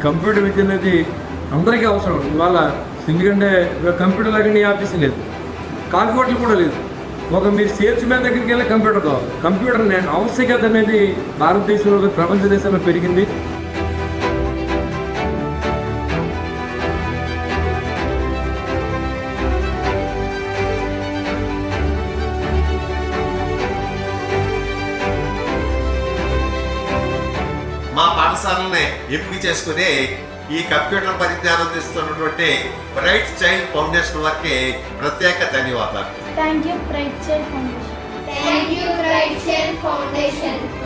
Computer విద్య అనేది అందరికీ అవసరం. ఇవాళ ఎందుకంటే కంప్యూటర్ లేకుండా ఆఫీస్ లేదు, కాఫీ హోటల్ కూడా లేదు. మీరు సేల్స్ మ్యాన్ దగ్గరికి వెళ్ళి కంప్యూటర్ కావాలి. కంప్యూటర్ ఆవశ్యకత అనేది భారతదేశంలో ప్రపంచ దేశంలో పెరిగింది. మా పాఠశాలని ఎంపిక చేసుకుని ఈ కంప్యూటర్ పరిజ్ఞానం అందిస్తున్నటువంటి బ్రైట్ చైల్డ్ ఫౌండేషన్ వారికి ప్రత్యేక ధన్యవాదాలు. Thank you bright child foundation. Thank you, Bright Shell Foundation.